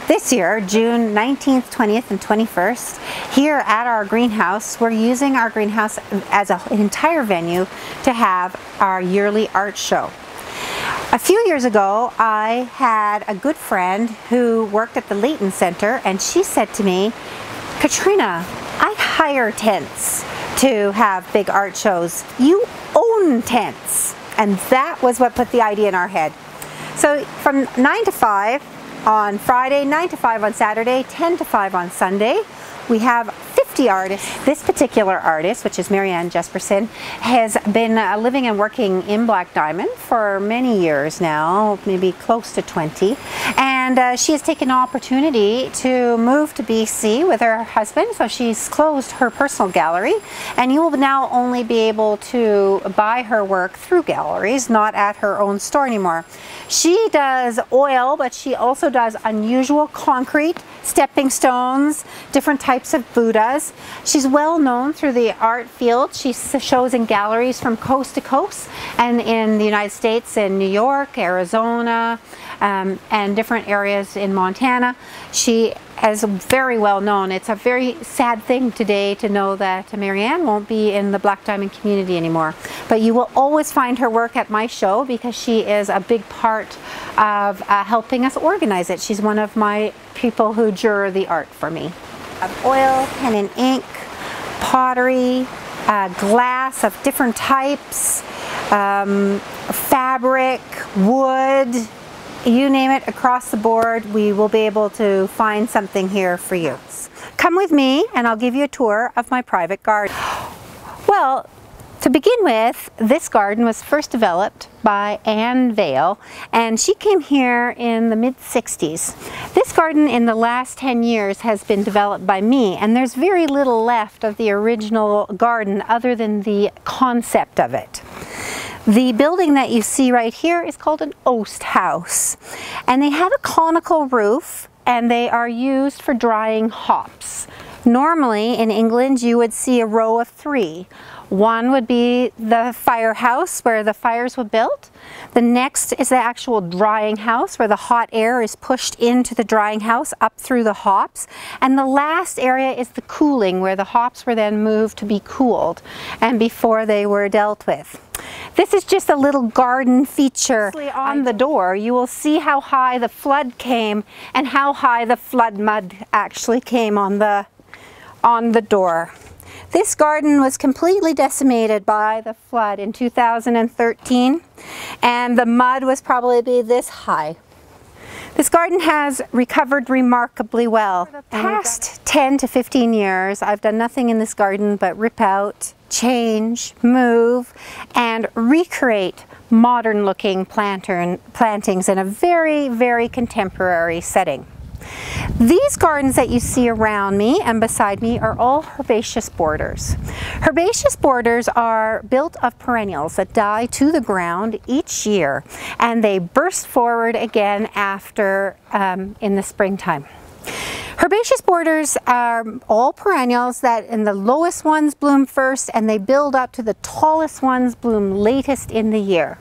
This year, June 19th, 20th, and 21st, here at our greenhouse, we're using our greenhouse as an entire venue to have our yearly art show. A few years ago, I had a good friend who worked at the Leighton Center, and she said to me, "Katrina, I hire tents to have big art shows. You own tents." And that was what put the idea in our head. So from 9 to 5 on Friday, 9 to 5 on Saturday, 10 to 5 on Sunday, we have 50 artists. This particular artist, which is Marianne Jesperson, has been living and working in Black Diamond for many years now, maybe close to 20. And she has taken an opportunity to move to BC with her husband, so she's closed her personal gallery, and you will now only be able to buy her work through galleries, not at her own store anymore. She does oil, but she also does unusual concrete, stepping stones, different types of Buddhas. She's well known through the art field. She shows in galleries from coast to coast, and in the United States, in New York, Arizona, and different areas in Montana. She is very well known. It's a very sad thing today to know that Marianne won't be in the Black Diamond community anymore. But you will always find her work at my show because she is a big part of helping us organize it. She's one of my people who juror the art for me. Oil, pen and ink, pottery, glass of different types, fabric, wood, you name it, across the board, we will be able to find something here for you. Come with me and I'll give you a tour of my private garden. Well, to begin with, this garden was first developed by Anne Vale, and she came here in the mid-60s. This garden in the last 10 years has been developed by me, and there's very little left of the original garden other than the concept of it. The building that you see right here is called an oast house, and they have a conical roof, and they are used for drying hops. Normally in England you would see a row of 3. One would be the firehouse where the fires were built. The next is the actual drying house where the hot air is pushed into the drying house up through the hops. And the last area is the cooling, where the hops were then moved to be cooled and before they were dealt with. This is just a little garden feature. On the door you will see how high the flood came and how high the flood mud actually came on the door. This garden was completely decimated by the flood in 2013, and the mud was probably this high. This garden has recovered remarkably well. For the past 10 to 15 years, I've done nothing in this garden but rip out, change, move, and recreate modern looking plantings in a very, very contemporary setting. These gardens that you see around me and beside me are all herbaceous borders. Herbaceous borders are built of perennials that die to the ground each year, and they burst forward again after in the springtime. Herbaceous borders are all perennials that in the lowest ones bloom first, and they build up to the tallest ones bloom latest in the year.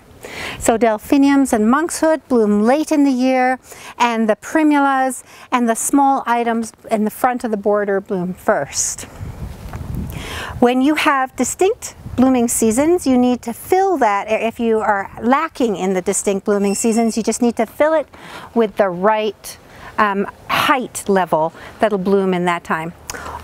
So delphiniums and monkshood bloom late in the year, and the primulas and the small items in the front of the border bloom first. When you have distinct blooming seasons, you need to fill that. If you are lacking in the distinct blooming seasons, you just need to fill it with the right height level that'll bloom in that time.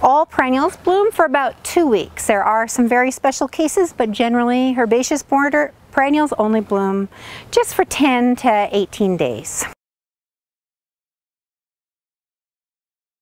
All perennials bloom for about 2 weeks. There are some very special cases, but generally herbaceous border perennials only bloom just for 10 to 18 days.